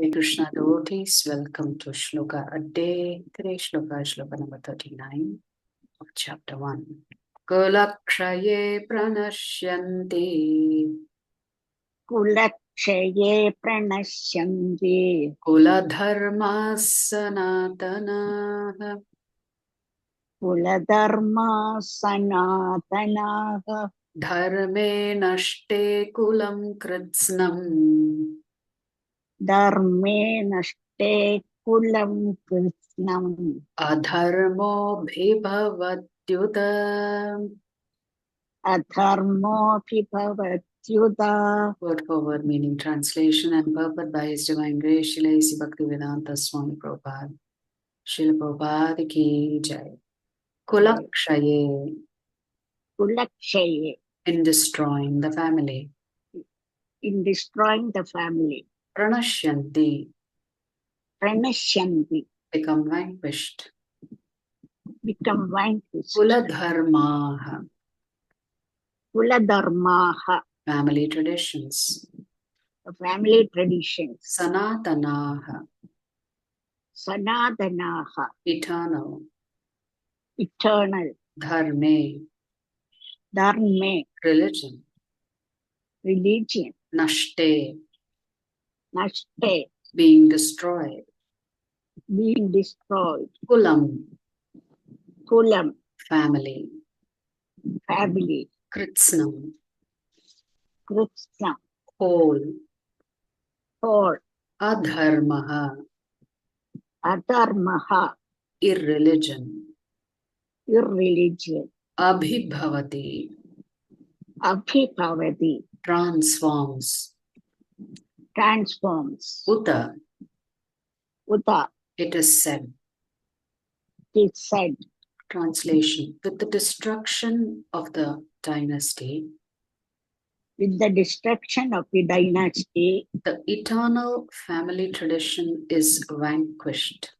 Hey Krishna devotees, welcome to Shloka a Day. Today's Shloka number 39 of chapter 1. Kulakshaye pranashyanti Kulakshaye pranashyanti Kuladharma sanatanaha Kuladharma sanatanaha Dharme nashte kulam kritsnam Dharme nashte kulam krishnam Adharmo bhibhavatyuta. Adharmo bhavatyuta. Word for word meaning translation and purport by His Divine Grace Srila A.C. Bhaktivedanta Swami Prabhupada. Srila Prabhupada ki jai. Kulakshaye, Kulakshaye, in destroying the family. in destroying the family. Pranashyanti, Pranashyanti, become vanquished. become vanquished. Kuladharmaha, Kuladharmaha, family traditions. family traditions. Sanatanaha, Sanatanaha, eternal. eternal. Dharme, Dharme, religion. religion. Nashte, Nashte, being destroyed. being destroyed. Kulam, Kulam, family. family. Kritsnam, Krishna, whole. whole. Adharmaha, Adharmaha, irreligion. irreligion. Abhibhavati, Abhibhavati, transforms. transforms. Uta, Uta, it is said. it is said. Translation: with the destruction of the dynasty, With the destruction of the dynasty, the eternal family tradition is vanquished.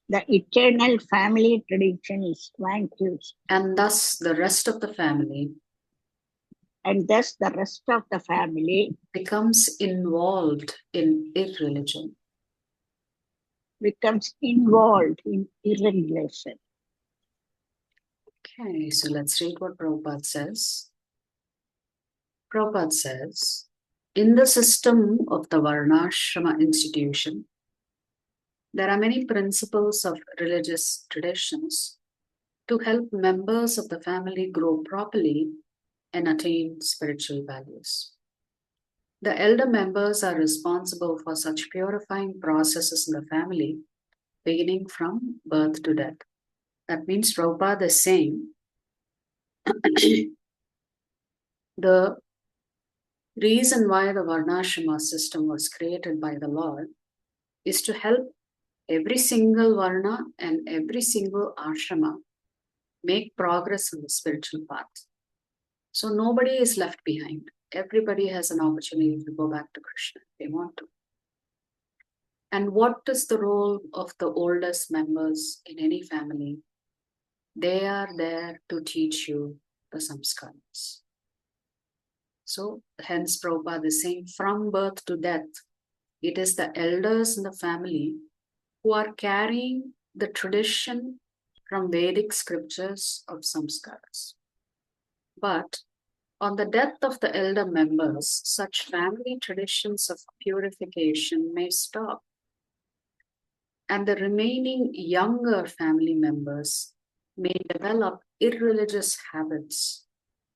the eternal family tradition is vanquished. And thus the rest of the family And thus the rest of the family becomes involved in irreligion. becomes involved in irreligion. Okay, so let's read what Prabhupada says. Prabhupada says, in the system of the Varnashrama institution, there are many principles of religious traditions to help members of the family grow properly and attain spiritual values. The elder members are responsible for such purifying processes in the family, beginning from birth to death. That means Prabhupada is saying the reason why the Varnashrama system was created by the Lord is to help every single Varna and every single ashrama make progress on the spiritual path. So nobody is left behind. Everybody has an opportunity to go back to Krishna if they want to. And what is the role of the oldest members in any family? They are there to teach you the samskaras. So hence Prabhupada is saying from birth to death, it is the elders in the family who are carrying the tradition from Vedic scriptures of samskaras. But on the death of the elder members, such family traditions of purification may stop. And the remaining younger family members may develop irreligious habits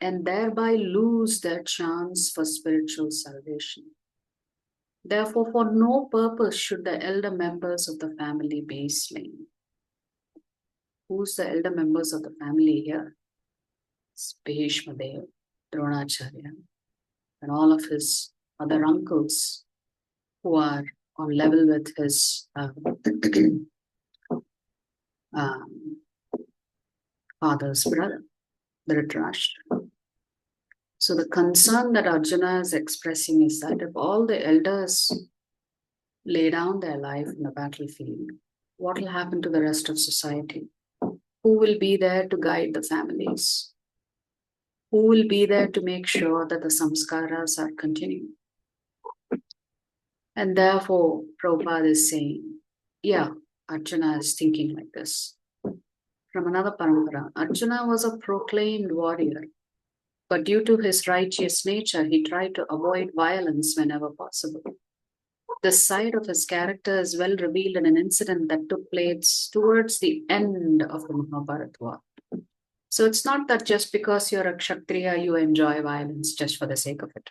and thereby lose their chance for spiritual salvation. Therefore, for no purpose should the elder members of the family be slain. Who's the elder members of the family here? It's Bhishmadev, Dronacharya, and all of his other uncles who are on level with his father's brother, Dhritarashtra. So the concern that Arjuna is expressing is that if all the elders lay down their life in the battlefield, what will happen to the rest of society? Who will be there to guide the families? Who will be there to make sure that the samskaras are continuing? And therefore, Prabhupada is saying, yeah, Arjuna is thinking like this. From another parampara, Arjuna was a proclaimed warrior, but due to his righteous nature, he tried to avoid violence whenever possible. This side of his character is well revealed in an incident that took place towards the end of the Mahabharata war. So it's not that just because you're a Kshatriya, you enjoy violence just for the sake of it.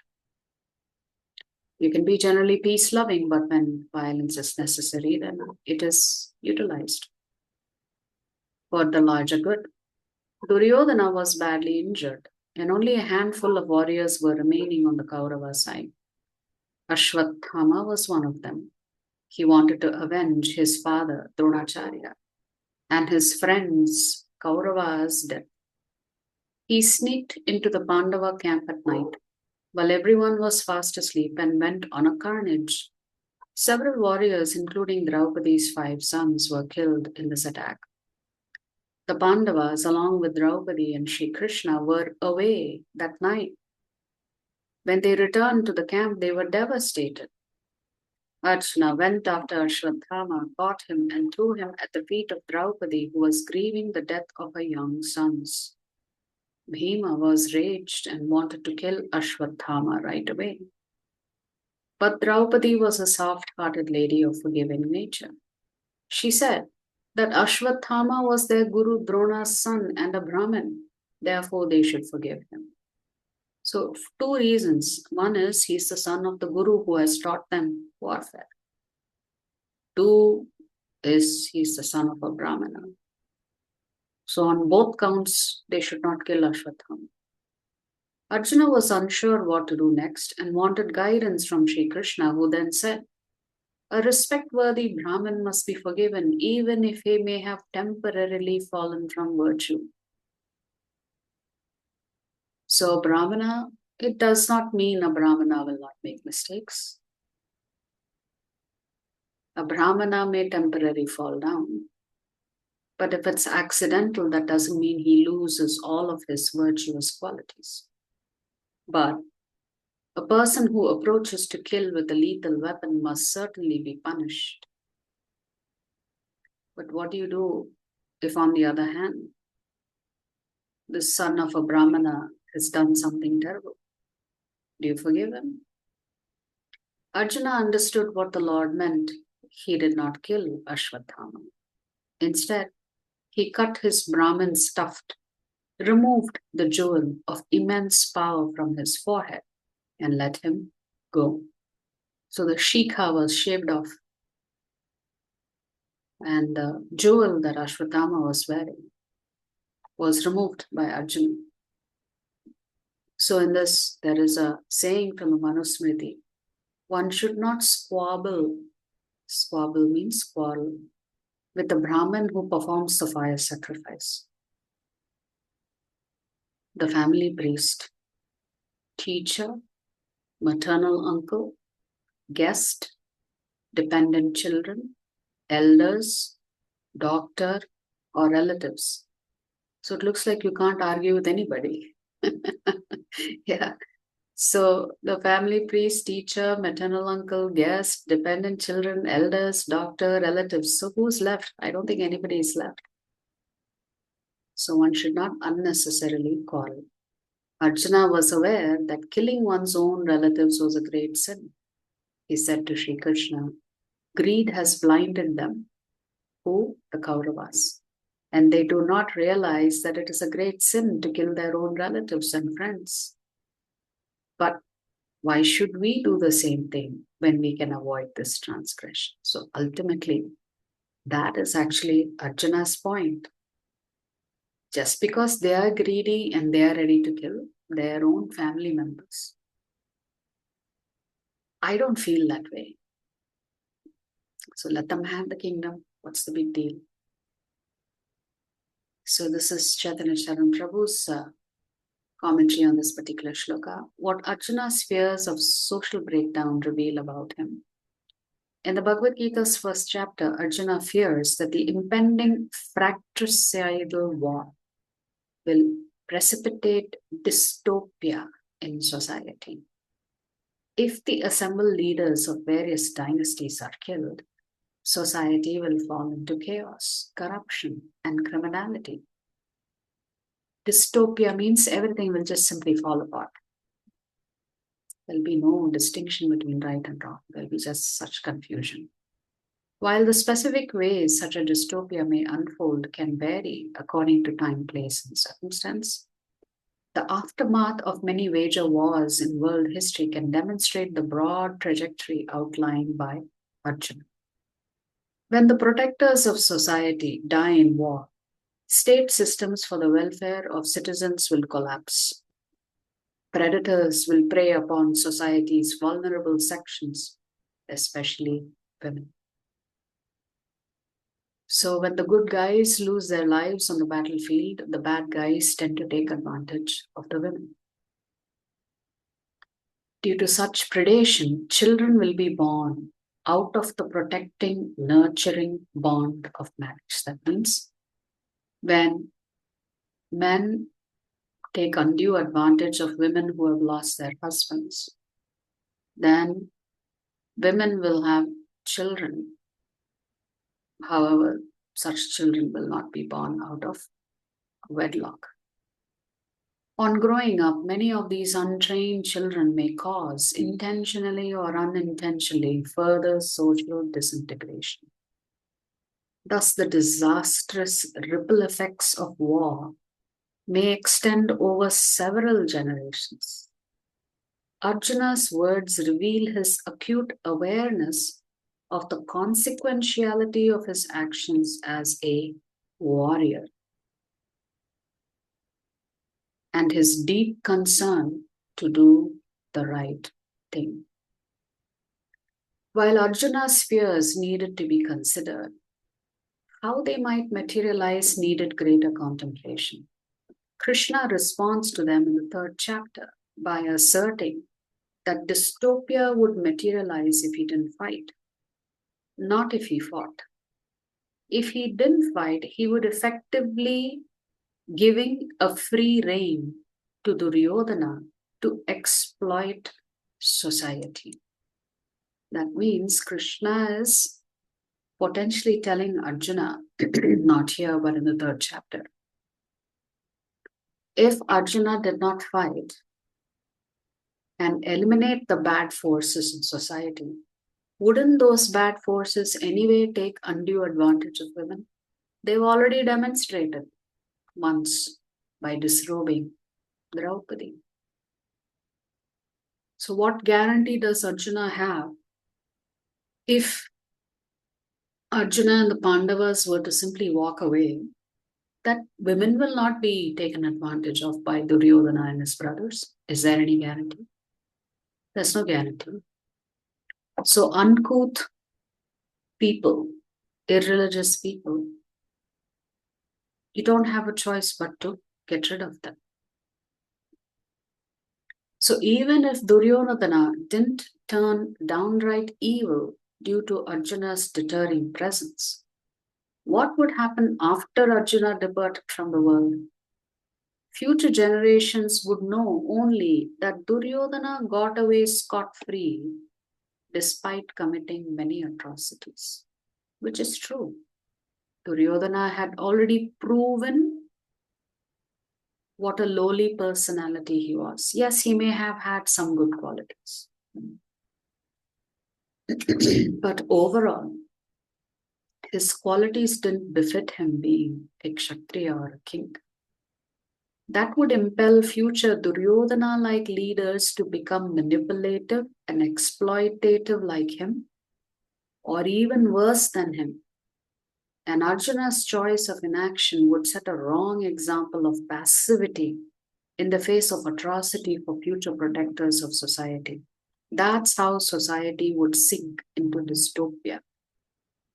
You can be generally peace-loving, but when violence is necessary, then it is utilized for the larger good. Duryodhana was badly injured, and only a handful of warriors were remaining on the Kaurava side. Ashwathama was one of them. He wanted to avenge his father, Dronacharya, and his friends, Kaurava's death. He sneaked into the Pandava camp at night while everyone was fast asleep and went on a carnage. Several warriors, including Draupadi's 5 sons, were killed in this attack. The Pandavas, along with Draupadi and Sri Krishna, were away that night. When they returned to the camp, they were devastated. Arjuna went after Ashwathama, caught him, and threw him at the feet of Draupadi, who was grieving the death of her young sons. Bhima was raged and wanted to kill Ashwathama right away. But Draupadi was a soft-hearted lady of forgiving nature. She said that Ashwathama was their Guru Drona's son and a Brahmin, therefore they should forgive him. So, 2 reasons. One is he's the son of the Guru who has taught them warfare. 2 is he's the son of a Brahmana. So, on both counts, they should not kill Ashwathama. Arjuna was unsure what to do next and wanted guidance from Sri Krishna, who then said, a respect-worthy Brahmin must be forgiven even if he may have temporarily fallen from virtue. So, Brahmana, it does not mean a Brahmana will not make mistakes. A Brahmana may temporarily fall down. But if it's accidental, that doesn't mean he loses all of his virtuous qualities. But a person who approaches to kill with a lethal weapon must certainly be punished. But what do you do if, on the other hand, the son of a Brahmana has done something terrible? Do you forgive him? Arjuna understood what the Lord meant. He did not kill Ashwathama. Instead, he cut his Brahmin's tuft, removed the jewel of immense power from his forehead, and let him go. So the shikha was shaved off, and the jewel that Ashwathama was wearing was removed by Arjuna. So in this, there is a saying from the Manusmriti, one should not squabble means quarrel, with the Brahmin who performs the fire sacrifice. The family priest, teacher, maternal uncle, guest, dependent children, elders, doctor, or relatives. So it looks like you can't argue with anybody. Yeah. So the family priest, teacher, maternal uncle, guest, dependent children, elders, doctor, relatives. So who's left? I don't think anybody is left. So one should not unnecessarily quarrel. Arjuna was aware that killing one's own relatives was a great sin. He said to Sri Krishna, greed has blinded them. Who? The Kauravas. And they do not realize that it is a great sin to kill their own relatives and friends. But why should we do the same thing when we can avoid this transgression? So ultimately, that is actually Arjuna's point. Just because they are greedy and they are ready to kill their own family members, I don't feel that way. So let them have the kingdom. What's the big deal? So this is Chaitanya Charan Prabhu's commentary on this particular shloka. What Arjuna's fears of social breakdown reveal about him. In the Bhagavad Gita's first chapter, Arjuna fears that the impending fratricidal war will precipitate dystopia in society. If the assembled leaders of various dynasties are killed, society will fall into chaos, corruption, and criminality. Dystopia means everything will just simply fall apart. There'll be no distinction between right and wrong. There'll be just such confusion. While the specific ways such a dystopia may unfold can vary according to time, place, and circumstance, the aftermath of many major wars in world history can demonstrate the broad trajectory outlined by Arjuna. When the protectors of society die in war, state systems for the welfare of citizens will collapse. Predators will prey upon society's vulnerable sections, especially women. So when the good guys lose their lives on the battlefield, the bad guys tend to take advantage of the women. Due to such predation, children will be born out of the protecting, nurturing bond of marriage. That means when men take undue advantage of women who have lost their husbands, then women will have children. However, such children will not be born out of wedlock. On growing up, many of these untrained children may cause, intentionally or unintentionally, further social disintegration. Thus, the disastrous ripple effects of war may extend over several generations. Arjuna's words reveal his acute awareness of the consequentiality of his actions as a warrior and his deep concern to do the right thing. While Arjuna's fears needed to be considered, how they might materialize needed greater contemplation. Krishna responds to them in the 3rd chapter by asserting that dystopia would materialize if he didn't fight, not if he fought. If he didn't fight, he would effectively giving a free rein to Duryodhana to exploit society. That means Krishna is potentially telling Arjuna, not here but in the 3rd chapter, if Arjuna did not fight and eliminate the bad forces in society, wouldn't those bad forces anyway take undue advantage of women? They've already demonstrated once by disrobing Draupadi. So what guarantee does Arjuna have if Arjuna and the Pandavas were to simply walk away, that women will not be taken advantage of by Duryodhana and his brothers? Is there any guarantee? There's no guarantee. So uncouth people, irreligious people, you don't have a choice but to get rid of them. So even if Duryodhana didn't turn downright evil due to Arjuna's deterring presence, what would happen after Arjuna departed from the world? Future generations would know only that Duryodhana got away scot-free despite committing many atrocities, which is true. Duryodhana had already proven what a lowly personality he was. Yes, he may have had some good qualities. But overall, his qualities didn't befit him being a Kshatriya or a king. That would impel future Duryodhana-like leaders to become manipulative and exploitative like him, or even worse than him. And Arjuna's choice of inaction would set a wrong example of passivity in the face of atrocity for future protectors of society. That's how society would sink into dystopia.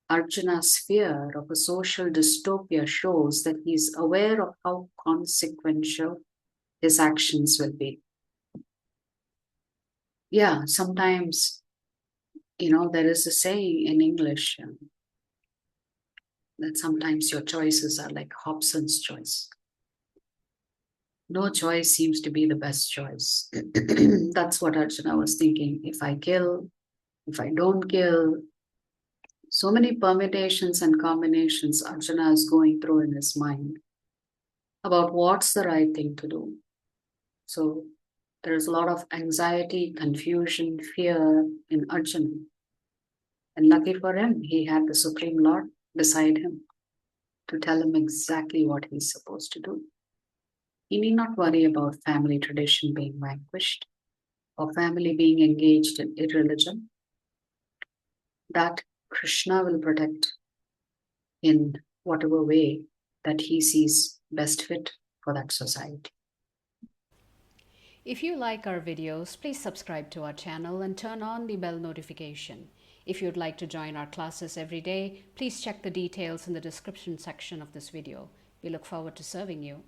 Arjuna's fear of a social dystopia shows that he is aware of how consequential his actions will be. Yeah, sometimes, there is a saying in English that sometimes your choices are like Hobson's choice. no choice seems to be the best choice. That's what Arjuna was thinking. If I kill, if I don't kill, so many permutations and combinations Arjuna is going through in his mind about what's the right thing to do. So there's a lot of anxiety, confusion, fear in Arjuna. And lucky for him, he had the Supreme Lord beside him to tell him exactly what he's supposed to do. He need not worry about family tradition being vanquished or family being engaged in irreligion. That Krishna will protect in whatever way that he sees best fit for that society. If you like our videos, please subscribe to our channel and turn on the bell notification. If you'd like to join our classes every day, please check the details in the description section of this video. We look forward to serving you.